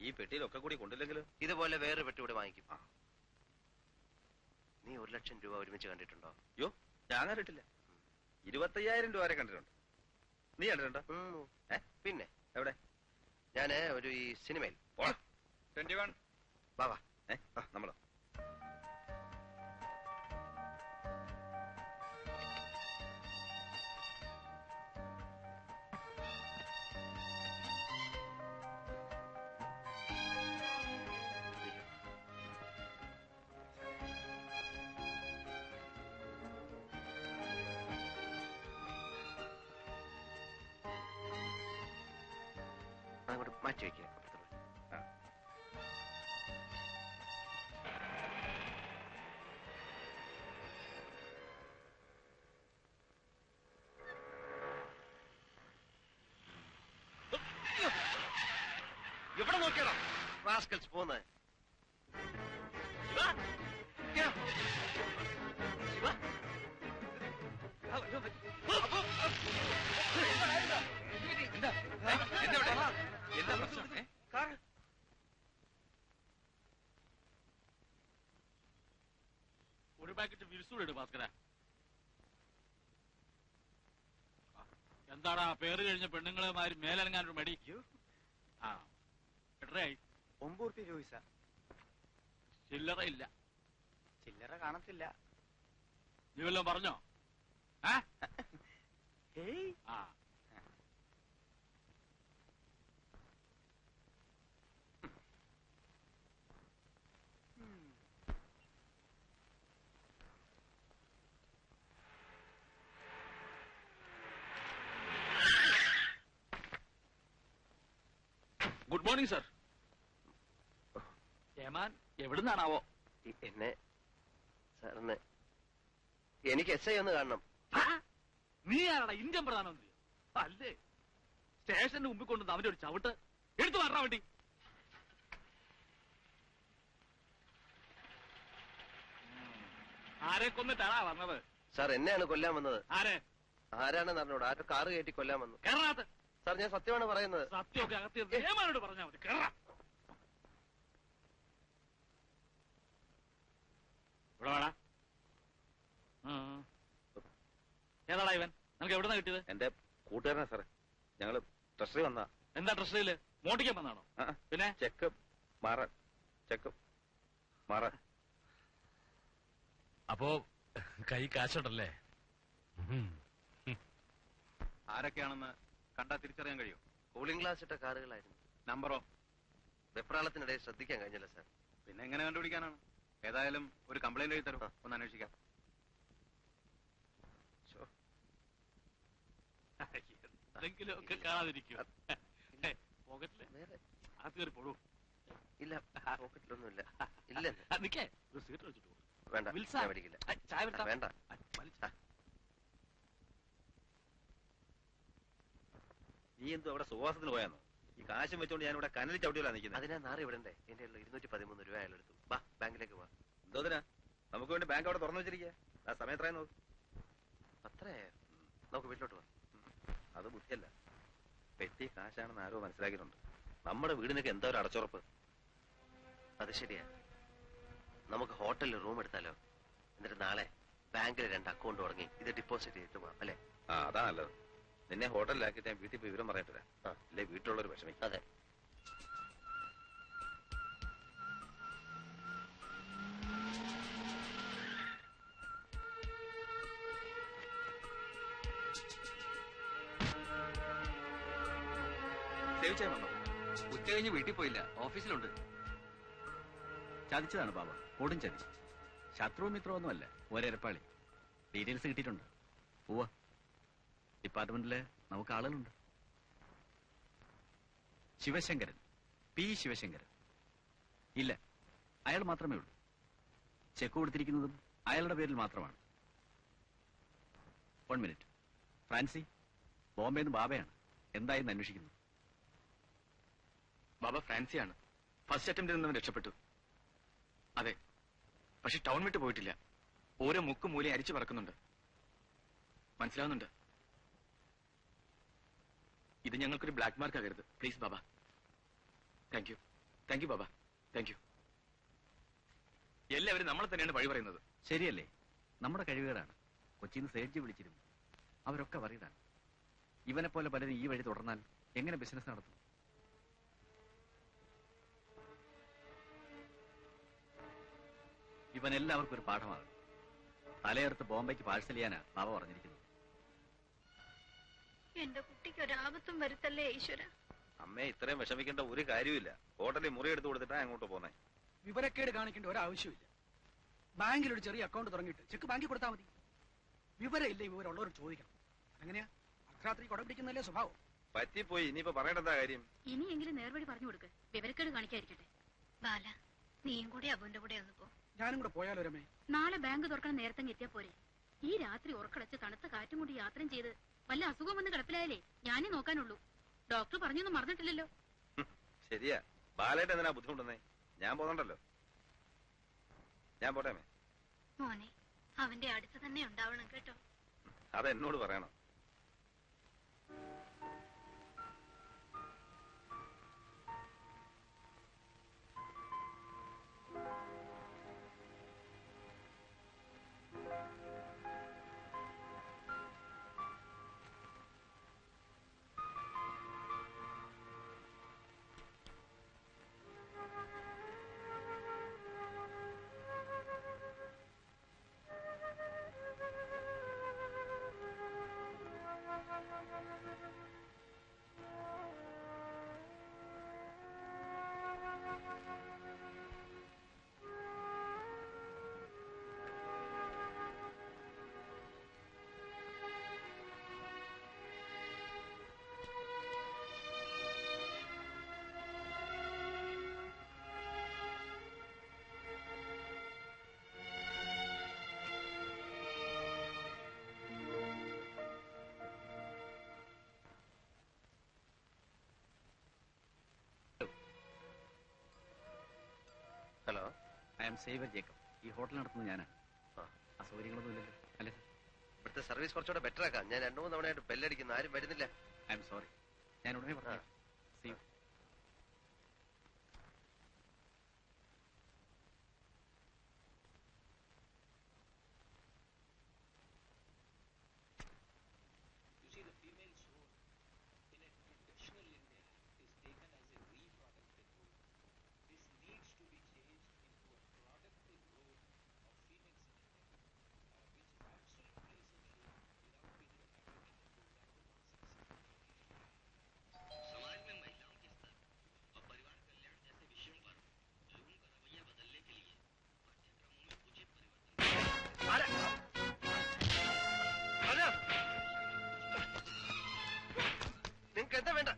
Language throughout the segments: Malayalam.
ഈ പെട്ടിയിലൊക്കെ കൂടി കൊണ്ടില്ലെങ്കിലും ഇതുപോലെ വേറെ പെട്ടി കൂടെ വാങ്ങിക്കും. നീ 1 ലക്ഷം രൂപ ഒരുമിച്ച് കണ്ടിട്ടുണ്ടോ? യോ, ഞാൻ കണ്ടിട്ടില്ല. 25,000 രൂപ വരെ കണ്ടിട്ടുണ്ട്. നീ കണ്ടിട്ടുണ്ടോ? പിന്നെ എവിടെ? ഞാന് ഒരു ഈ സിനിമയിൽ 21 വാ നമ്മളോ അങ്ങോട്ട് മാറ്റി വയ്ക്കുക. എവിടെ നോക്കിയടാ റാസ്കൽസ് പോകുന്നത്? എന്താ പ്രശ്നം? ഒരു പാക്കറ്റ് വിരിസൂടെ ഭാസ്കര. എന്താടാ പേര് കഴിഞ്ഞ പെണ്ണുങ്ങളെമാര് മേലനങ്ങാനൊരു മടി? ആ എത്രയായി? 9 രൂപ സാർ. ചില്ലറ ഇല്ല. ചില്ലറ കാണത്തില്ല. നീ വല്ലതും പറഞ്ഞോ? ആ ഗുഡ് മോർണിംഗ് സർ. ഏമാൻ എവിടുന്നാണാവോ? എന്നെ സാറിന് എനിക്ക് SI ഒന്ന് കാണണം. നീ ആരാടാ? ഇന്ത്യൻ പ്രധാനമന്ത്രി അല്ലേ? സ്റ്റേഷന്റെ മുമ്പിൽ കൊണ്ടുവന്ന് അവന്റെ ഒരു ചവിട്ട് എടുത്തു മാറാൻ വേണ്ടി. ആരെ കൊന്നിട്ടാണാ വന്നത്? സാർ എന്നെയാണ് കൊല്ലാൻ വന്നത്. ആരാണെന്ന് അറിഞ്ഞൂടാ. ആരോ കാറ് കയറ്റി കൊല്ലാൻ വന്നു. കേരളത്ത് സാർ ഞാൻ സത്യമാണ് പറയുന്നത്. സത്യമൊക്കെ അകത്തി ഏമാനോട് പറഞ്ഞാൽ മതി. കേരള ഇവിടെ വേടാ. ഏതാടാ ഇവൻ? നിനക്ക് എവിടുന്നാ കിട്ടിയത്? എന്റെ കൂട്ടുകാരനാ സാറേ. ഞങ്ങള് ട്രഷറി വന്നാ. എന്താ ട്രഷറിയില് മോട്ടിക്കാൻ വന്നാണോ? പിന്നെ ചെക്ക് മാറാൻ. അപ്പോ കൈ കാശുണ്ടല്ലേ? ആരൊക്കെയാണെന്ന് കണ്ടാ തിരിച്ചറിയാൻ കഴിയും? കൂളിംഗ് ഗ്ലാസ് ഇട്ട കാറുകളായിരുന്നു. നമ്പറോ? വെപ്രാളത്തിനിടയിൽ ശ്രദ്ധിക്കാൻ കഴിഞ്ഞില്ല സാർ. പിന്നെ എങ്ങനെ കണ്ടുപിടിക്കാനാണ്? ഏതായാലും ഒരു കംപ്ലൈന്റ് എഴുതി തരും, ഒന്ന് അന്വേഷിക്കാം. എന്തെങ്കിലുമൊക്കെ കാണാതിരിക്കും. പോക്കറ്റില് അത് കയറി പോടൂ. ഇല്ല, പോക്കറ്റിലൊന്നുമില്ല. ഇല്ല നിക്കേ, ഒരു സീറ്റ് വെച്ചിട്ട് വേണ്ട. മേടിക്കില്ല. ചായ വേണ്ട. നീ എന്തോ അവിടെ സുവാസത്തിന് പോയാന്നോ? ഈ കാശും വെച്ചോണ്ട് ഞാൻ ഇവിടെ കനലിൽ ചവിട്ടിയല്ല നിൽക്കുന്നത്. അതിനാ നാറി വിടണ്ടേ? എന്റെ 213 രൂപ അയാളെടുത്തു. വാ ബാങ്കിലേക്ക് പോവാ. എന്തോതിനാ? നമുക്ക് വേണ്ടി ബാങ്ക് അവിടെ തുറന്നു വെച്ചിരിക്കുക. ആ സമയം എത്രയും നോക്ക്. അത്രയായോ? നമുക്ക് വീട്ടിലോട്ട് പോവാം. അത് ബുദ്ധിയല്ല. പെട്ടി കാശാണെന്ന് ആരോ മനസ്സിലാക്കിയിട്ടുണ്ട്. നമ്മുടെ വീടിനൊക്കെ എന്താ ഒരു അടച്ചുറപ്പ്. അത് ശരിയാ. നമുക്ക് ഹോട്ടലിൽ റൂം എടുത്താലോ? എന്നിട്ട് നാളെ ബാങ്കിൽ 2 അക്കൗണ്ട് തുടങ്ങി ഇത് ഡെപ്പോസിറ്റ് ചെയ്തിട്ട് പോവാം അല്ലെ? അതാ നല്ലത്. നിന്നെ ഹോട്ടലിലാക്കിയിട്ട് ഞാൻ വീട്ടിൽ പോയി വിവരം പറയട്ടെ. അല്ലെ വീട്ടിലുള്ളൊരു വിഷമിക്കും. അതെ. ഉച്ച കഴിഞ്ഞ് വീട്ടിൽ പോയില്ല, ഓഫീസിലുണ്ട്. ചതിച്ചതാണ് ബാബ, കൊടും ചതി. ശത്രു മിത്രമൊന്നുമല്ല, ഒരപ്പാളി. ഡീറ്റെയിൽസ് കിട്ടിയിട്ടുണ്ട്. പോവാ. ഡിപ്പാർട്ട്മെന്റില് നമുക്ക് ആളുകളുണ്ട്. ശിവശങ്കരൻ, P. ശിവശങ്കരൻ. ഇല്ല, അയാൾ മാത്രമേ ഉള്ളൂ. ചെക്ക് കൊടുത്തിരിക്കുന്നതും അയാളുടെ പേരിൽ മാത്രമാണ്. 1 മിനിറ്റ്. ഫ്രാൻസി, ബോംബെന്ന് ബാബയാണ്. എന്തായെന്ന് അന്വേഷിക്കുന്നു. ബാബ ഫ്രാൻസിയാണ്. ഫസ്റ്റ് അറ്റംപ്റ്റിൽ നിന്നും രക്ഷപ്പെട്ടു. അതെ, പക്ഷെ ടൗൺ വിട്ട് പോയിട്ടില്ല. ഓരോ മുക്കും മൂലയും അരിച്ചു പറക്കുന്നുണ്ട്. മനസ്സിലാവുന്നുണ്ട്. ഇത് ഞങ്ങൾക്കൊരു ബ്ലാക്ക് മാർക്ക് ആകരുത് please Baba. Thank you. Thank you Baba, thank you. എല്ലാവരും നമ്മളെ തന്നെയാണ് വഴി പറയുന്നത്. ശരിയല്ലേ? നമ്മുടെ കഴിവുകേടാണ്. കൊച്ചിന്ന് സേഡ്ജി വിളിച്ചിരുന്നു. അവരൊക്കെ വറീഡാണ്. ഇവനെ പോലെ പലരും ഈ വഴി തുടർന്നാൽ എങ്ങനെ ബിസിനസ് നടത്തും? ഇവൻ എല്ലാവർക്കും ഒരു പാഠമാകും. തലയെടുത്ത് ബോംബെക്ക് പാഴ്സൽ ചെയ്യാനാ ബാബ പറഞ്ഞിരിക്കുന്നത്. എന്റെ കുട്ടിക്ക് ഒരാപത്തും വരുത്തല്ലേ ഈശ്വര. അമ്മേ, ഇത്രയും വിഷമിക്കേണ്ട ഒരു കാര്യമില്ല. ഹോട്ടലിൽ മുറി എടുത്തു കൊടുത്തിട്ടാ അങ്ങോട്ട് പോന്നെ. വിവരക്കേട് കാണിക്കേണ്ട ഒരാവശ്യമില്ല. ബാങ്കിൽ ഒരു ചെറിയ അക്കൗണ്ട് തുടങ്ങിയിട്ട് ചെക്ക് ബാങ്കിൽ കൊടുത്താൽ മതി. വിവരമില്ലേ വിവരമുള്ളവർ ചോദിക്കണം. അങ്ങനെയാ അർദ്ധരാത്രി കൊട പിടിക്കുന്നല്ലേ സ്വഭാവം. പറ്റിപ്പോയി, ഇനിയിപ്പോ പറയേണ്ട കാര്യം. ഇനിയെങ്കിലും നേർവഴി പറഞ്ഞു കൊടുക്ക്. വിവരക്കേട് കാണിക്കാതിരിക്കട്ടെ. ബാല, നീയും കൂടെ അബുവിന്റെ കൂടെ ഒന്ന് പോ. ഞാനും കൂടെ പോയാലോ രമേ? നാളെ ബാങ്ക് തുറക്കണ നേരത്തെ എത്തിയാ പോരെ? ഈ രാത്രി ഉറക്കളച്ച് തണുത്ത കാറ്റും കൊണ്ട് യാത്രയും ചെയ്ത് വല്ല അസുഖം വന്ന് കിടപ്പിലായാലേ ഞാനേ നോക്കാനുള്ളൂ. ഡോക്ടർ പറഞ്ഞൊന്നും മറന്നിട്ടില്ലല്ലോ. ശരിയാ, ബാലായിട്ട് എന്തിനാ ബുദ്ധിമുട്ടുന്നേ? ഞാൻ പോകണ്ടല്ലോ. ഞാൻ പോട്ടെ അമ്മേ. മോനെ, അവന്റെ അടുത്ത് തന്നെ ഉണ്ടാവണം കേട്ടോ. അതെന്നോട് പറയണം. Hello, I am Xavier Jacob. ഈ ഹോട്ടൽ നടത്തുന്നത് ഞാനാണ്. അസൗകര്യങ്ങളൊന്നും ഇല്ലല്ലോ അല്ലേ സർ? ഇവിടുത്തെ സർവീസ് കുറച്ചുകൂടെ ബെറ്റർ ആക്കാം. ഞാൻ 2-3 തവണയായിട്ട് ബെല്ലടിക്കുന്നു, ആരും വരുന്നില്ല. I am sorry. ഞാൻ ഉടനെ പറഞ്ഞു. See you. നിങ്ങൾക്ക് എന്താ വേണ്ട?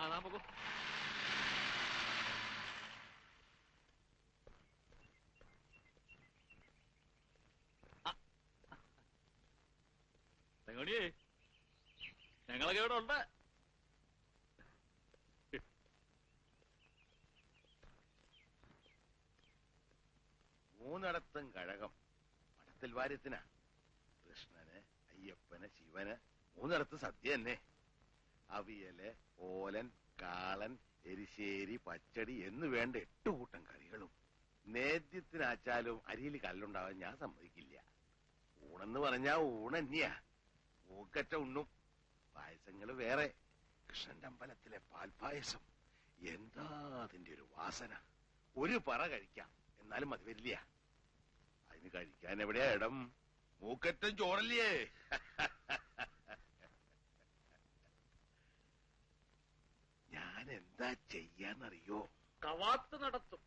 താൻ പോകൂ. തെങ്ങോടിയേ, ഞങ്ങളൊക്കെ ഇവിടെ ഉണ്ട്. മൂന്നിടത്തും കഴകം. മഠത്തിൽ വാര്യത്തിനാ. കൃഷ്ണന്, അയ്യപ്പന്, ശിവന്. മൂന്നിടത്ത് സദ്യ തന്നെ. അവിയല്, ഓലൻ, കാളൻ, എരിശ്ശേരി, പച്ചടി എന്ന് വേണ്ട 8 കൂട്ടം കറികളും. നേദ്യത്തിനാച്ചാലും അരിയിൽ കല്ലുണ്ടാവാൻ ഞാൻ സമ്മതിക്കില്ല. ഊണെന്ന് പറഞ്ഞാ ഊണന്നെയാ. മൂക്കറ്റ ഉണ്ണും. പായസങ്ങള് വേറെ. കൃഷ്ണന്റെ അമ്പലത്തിലെ പാൽപായസം എന്താ അതിന്റെ ഒരു വാസന. ഒരു പറ കഴിക്കാം, എന്നാലും അത് വരില്ല. അതിന് കഴിക്കാൻ എവിടെയാ ഇടം? മൂക്കറ്റം ചോറല്ലേ? ഞാൻ എന്താ ചെയ്യാന്നറിയോ? കവാത്ത് നടത്തും.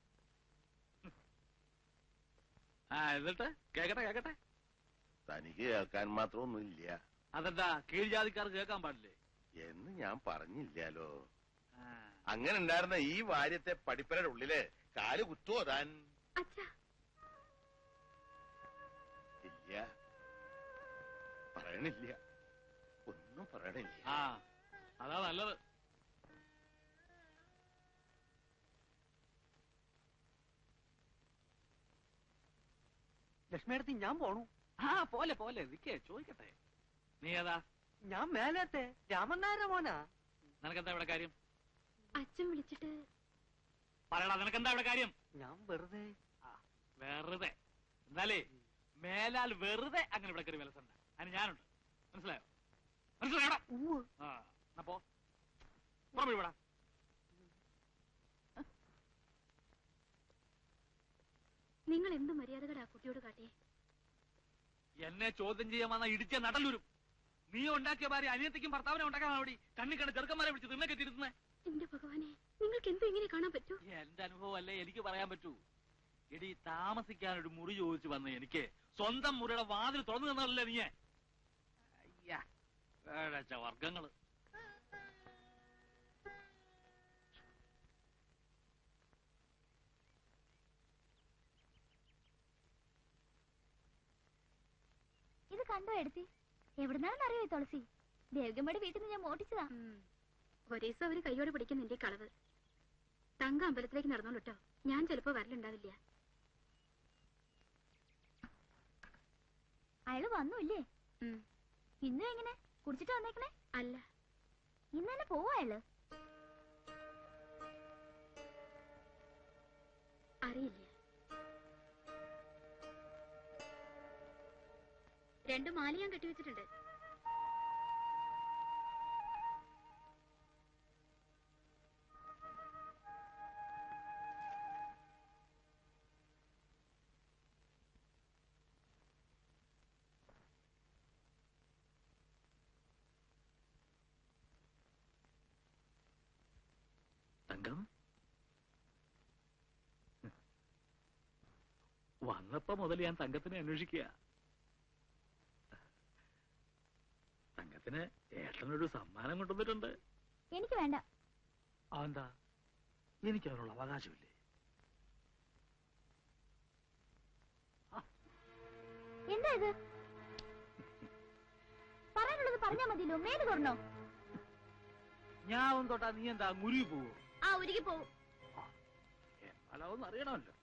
എന്നിട്ട് കേക്കട്ടെ. തനിക്ക് കേൾക്കാൻ മാത്രമൊന്നുമില്ല അതെന്താ കീഴ്ജാതിക്കാർ കേൾക്കാൻ പാടില്ലേ എന്ന് ഞാൻ പറഞ്ഞില്ലാലോ. അങ്ങനെ ഉണ്ടായിരുന്ന ഈ വാര്യത്തെ പടിപ്പരയുടെ ഉള്ളില് കാല് കുത്തുവോ താൻ? ഇല്ല, പറയണില്ല. ഒന്നും പറയണില്ല. അതാ നല്ലത്. ലക്ഷ്മിയടുത്ത് ഞാൻ പോണു. പോലെ നിക്കേ, ചോദിക്കട്ടെ. നീ ഏതാ? ഞാൻ മേലത്തെ രാമൻ നായരുടെ മോനാ. നിനക്കെന്താ ഇവിടെ കാര്യം? അച്ഛൻ വിളിച്ചിട്ട് പറയടാ, നിനക്കെന്താ ഇവിടെ കാര്യം? ഞാൻ വെറുതെ എന്നാലേ മേലാൽ വെറുതെ അങ്ങനെ ഇവിടെ കയറി വിലസണ്ട. അതിന് ഞാനുണ്ട്. മനസ്സിലായോടാ? പോ ഇവിടെ. നിങ്ങൾ എന്ത് മര്യാദകടാ കുട്ടിയോട് കാട്ടിയേ? എന്നെ ചോദ്യം ചെയ്യാൻ വന്ന ഇടിച്ച നടലൂരും. നീ ഉണ്ടാക്കിയ ഭാര്യ അനിയത്തിക്കും ഭർത്താവിനെ ഉണ്ടാക്കാൻ വേണ്ടി കണ്ണിക്കണ്ട ചെറുക്കന്മാരെ വിളിച്ച് നിന്നൊക്കെ തിരുത്തുന്നേ. എന്റെ ഭഗവാനെ, നിങ്ങൾക്ക് എന്തും ഇങ്ങനെ കാണാൻ പറ്റൂ? എന്റെ അനുഭവം അല്ലേ എനിക്ക് പറയാൻ പറ്റൂ. എടി, താമസിക്കാൻ ഒരു മുറി ചോദിച്ചു വന്ന എനിക്ക് സ്വന്തം മുറിയുടെ വാതിൽ തുറന്നു തന്നല്ലേ നീ? വർഗങ്ങള്. ഇത് കണ്ടോ എടുത്തി? എവിടുന്നാണെന്നറിയോ ഈ തുളസി? ദേവികമ്മയുടെ വീട്ടിൽ നിന്ന് ഞാൻ മോട്ടിച്ചതാ. ഒരേ ദിവസം അവര് കൈയോടെ പിടിക്കും നിന്റെ കളവ്. തങ്ക അമ്പലത്തിലേക്ക് നടന്നോളൂ കേട്ടോ. ഞാൻ ചിലപ്പോ വരലുണ്ടാവില്ല. അയാള് വന്നൂല്ലേ? ഇന്നും എങ്ങനെ കുടിച്ചിട്ട് വന്നേക്കണേ? അല്ല, ഇന്ന് തന്നെ പോവാ അയാള്? അറിയില്ല. 2 മാല ഞാൻ കെട്ടിവെച്ചിട്ടുണ്ട്. തങ്കം വന്നപ്പോ മുതൽ ഞാൻ തങ്കത്തിനെ അന്വേഷിക്കുക. തങ്കത്തിന് ഏട്ടനൊരു സമ്മാനം കൊണ്ടുവന്നിട്ടുണ്ട്. എനിക്ക് വേണ്ട. അതെന്താ? എനിക്ക് അതിനുള്ള അവകാശമില്ലേ? എന്താ ഇത്? പറയാനുള്ളത് പറഞ്ഞാ മതിയല്ലോ. മേല് തുറന്നോ? ഞാൻ തൊട്ടാ നീ എന്താ മുരുകി പോവോ? ആ, ഉരുകി പോവും. എന്നാലതൊന്നും അറിയണമല്ലോ.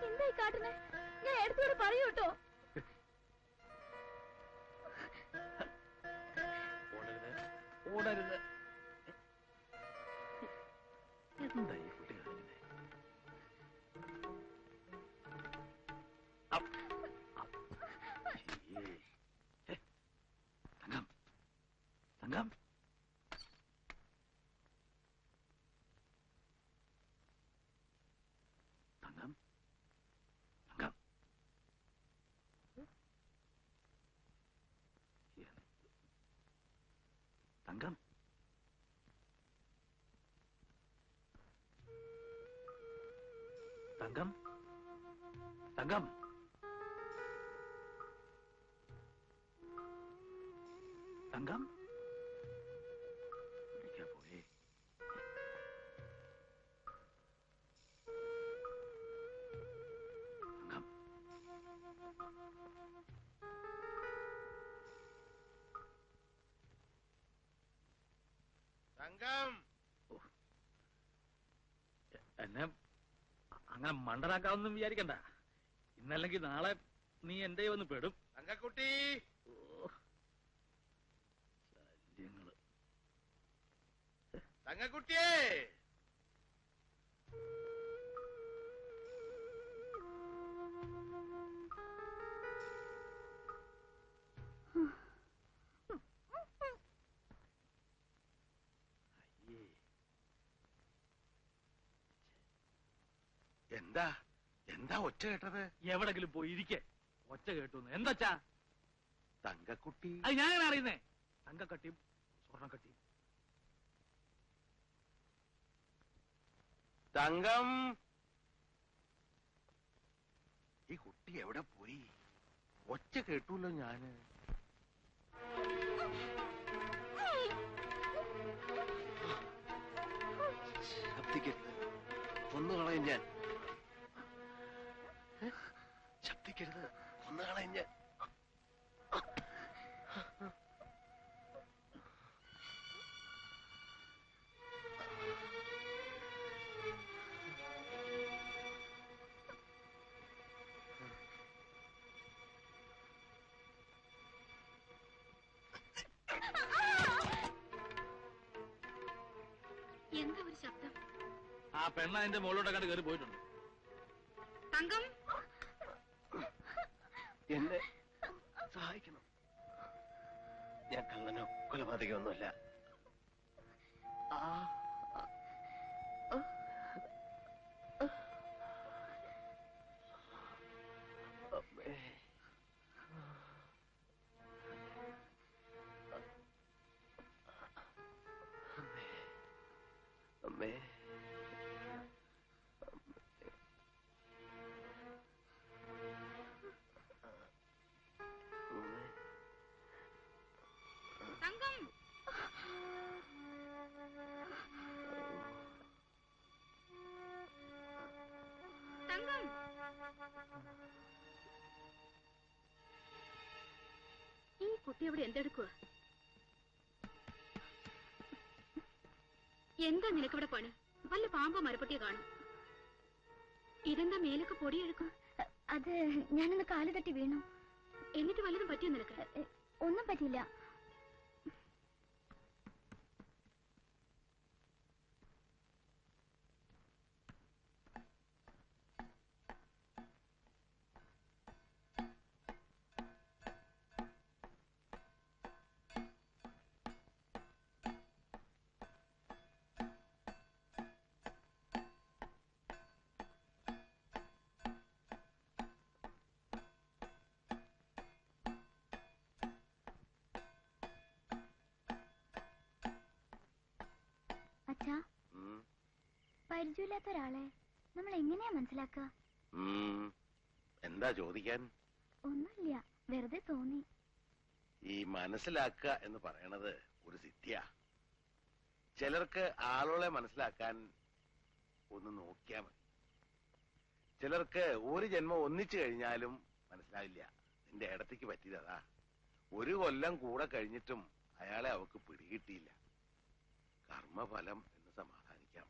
എന്തായി കാട്ടുന്നേ? ഞാൻ എടുത്തോട് പറയൂ കേട്ടോ. ഓടരുത്. എന്താ ഈ കുട്ടി കാണിക്കുന്നേ? തങ്കം, തങ്കം, തങ്കം, തങ്കം. തങ്കം, തങ്കം, തങ്കം തങ്കം എവിടേക്കാ പോയേ? തങ്കം തങ്കം എന്നെ അങ്ങനെ മണ്ടനാക്കാവൊന്നും വിചാരിക്കണ്ട. ഇന്നല്ലെങ്കിൽ നാളെ നീ എന്റെ വന്ന് പെടും. തങ്കക്കുട്ടി ശല്യങ്ങള്. തങ്കക്കുട്ടിയേ എന്താ എന്താ ഒച്ച കേട്ടത്? എവിടെങ്കിലും പോയി ഇരിക്കെ. ഒച്ച കേട്ടു എന്താച്ചാ? തങ്കക്കുട്ടി അത് ഞാൻ അറിയുന്നേ. തങ്കക്കട്ടിയും സ്വർണ്ണക്കട്ടിയും. തങ്കം ഈ കുട്ടി എവിടെ പോയി? ഒച്ച കേട്ടൂല്ലോ ഞാന്. ശബ്ദിക്കരുത്, കൊന്നുകളയും ഞാൻ. ശബ്ദിക്കരുത്, കൊന്നുകളയും ഞാൻ. എന്താ ഒരു ശബ്ദം? ആ പെണ്ണ അതിന്റെ മുകളിലോട്ട് കണ്ട് കയറി പോയിട്ടുണ്ട്. തങ്കം എന്നെ സഹായിക്കണം. ഞാൻ കള്ളനോ കൊലപാതകമൊന്നുമല്ല. അമ്മേ അമ്മേ തങ്കം തങ്കം ഈ കുട്ടി അവിടെ എന്തെടുക്കുക? എന്താ നിനക്കിവിടെ പണി? വല്ല പാമ്പോ മരപ്പൊട്ടിയോ കാണും. ഇതെന്താ മേലൊക്കെ പൊടിയെടുക്കും? അത് ഞാനൊന്ന് കാല് തട്ടി വീണു. എന്നിട്ട് വല്ലതും പറ്റിയോ നിനക്ക്? ഒന്നും പറ്റിയില്ല. അച്ഛാ, പരിചയമില്ലാത്ത ഒരാളെ നമ്മൾ എങ്ങനെയാ മനസ്സിലാക്കുക? എന്താ ചോദിക്കാൻ? ഒന്നുമില്ല, വെറുതെ തോന്നി. ഈ മനസ്സിലാക്കുക എന്ന് പറയണത് ഒരു സിദ്ധിയാ. ചിലർക്ക് ആളുകളെ മനസ്സിലാക്കാൻ ഒന്ന് നോക്കിയാ മതി. ചിലർക്ക് ഒരു ജന്മം ഒന്നിച്ചു കഴിഞ്ഞാലും മനസ്സിലാവില്ല. നിന്റെ ഇടത്തേക്ക് പറ്റിയതാ. 1 കൊല്ലം കൂടെ കഴിഞ്ഞിട്ടും അയാളെ അവക്ക് പിടികിട്ടിയില്ല. കർമ്മഫലം എന്ന് സമാധാനിക്കാം.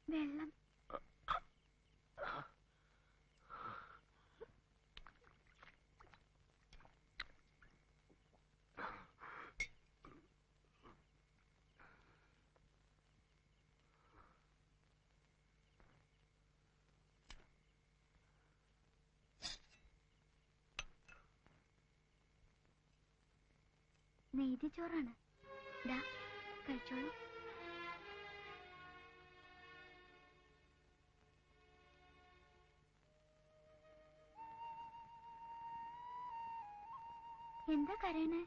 വെള്ളം. നെയ്തിച്ചോറാണ്. ദാ കഴിച്ചോളൂ. എന്താ കരയണേ?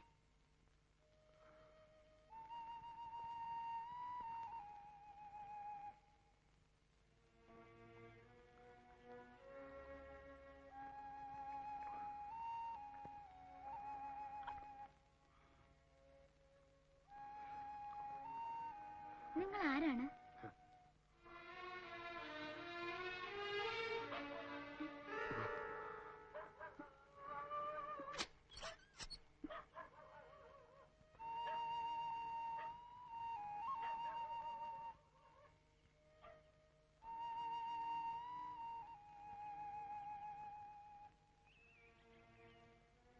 നിങ്ങൾ ആരാണ്?